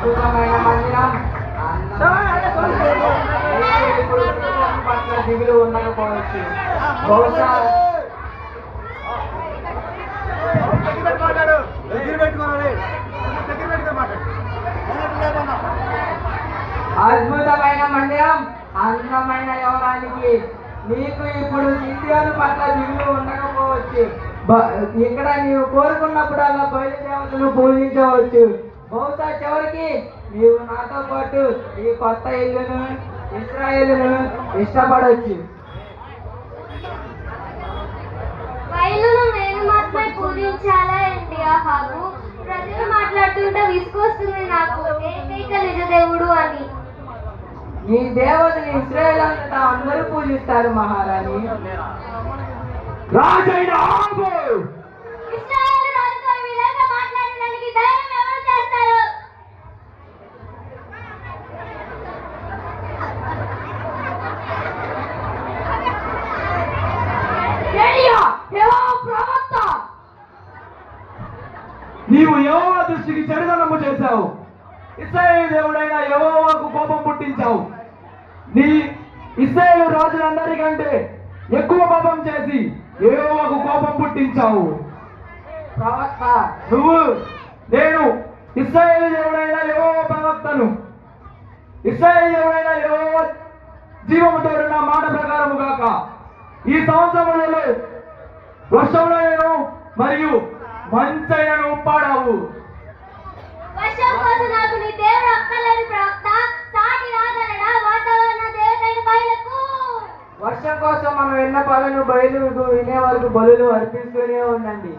అద్భుతమైన మందిరం పట్ల దిగులు ఉండకపోవచ్చు. బహుశా అద్భుతమైన మందిరం అందమైన యువరానికి నీకు ఇప్పుడు సిద్ధియోను పట్ల దిగులు ఉండకపోవచ్చు. ఇక్కడ నీవు కోరుకున్నప్పుడల్లా బయలుదేవతను పూజించవచ్చు. బహుశా చివరికి నీవు నాతో పాటు ఈ కొత్త ఇల్లును ఇశ్రాయేలును ఇష్టపడవచ్చు. బయలును నేను మాత్రమే పూజించాలా ఏంటి? ఆహాబు ప్రజలు మాట్లాడుతుంటే విసుకొస్తుంది నాకు, ఏకైక నిజ దేవుడు అని. నీ దేవతని ఇశ్రాయేలు అంతటా అందరూ పూజిస్తారు మహారాణి. రాజైన ఆహాబు ఇశ్రాయేలు రాజుతో ఈ విధంగా మాట్లాడడానికి ధైర్యం ఎవరు చేస్తారు? నీవు యెహోవా దృష్టికి చెడుదనము చేశావు. ఇశ్రాయేలు దేవుడైన యెహోవాకు కోపం పుట్టించావు. నీ ఇశ్రాయేలు రాజులందరికంటే ఎక్కువ పాపం చేసి యెహోవాకు కోపం పుట్టించావు. ప్రవక్త నేను ఇశ్రాయేలు దేవుడైన యెహోవా ప్రవక్తను. ఇశ్రాయేలు దేవుడైన యెహోవా జీవముతో నా మాట ప్రకారము గాక ఈ సంవత్సరములలో వర్షములను మరియు మంచైనను పాడావు. వర్షం కోసం నాకు నీ దేవుడు అక్కర్లేని ప్రవక్త, సాటి రాగలడా వాతావరణ దేవతైన బయలుకు? వర్షం కోసం మనం విన్నపాలను బయలుకు వినే వరకు బలులు అర్పిస్తూనే ఉండండి.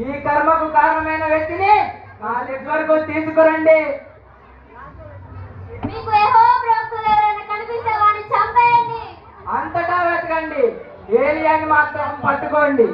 ఈ కర్మకు కారణమైన వ్యక్తిని నా దగ్గర వరకు తీసుకురండి. మీకు యెహోవా ప్రవక్తలు ఎవరైనా కనిపిస్తే వారిని చంపేయండి. అంతటా వెతకండి, ఏలియాని మాత్రం పట్టుకోండి.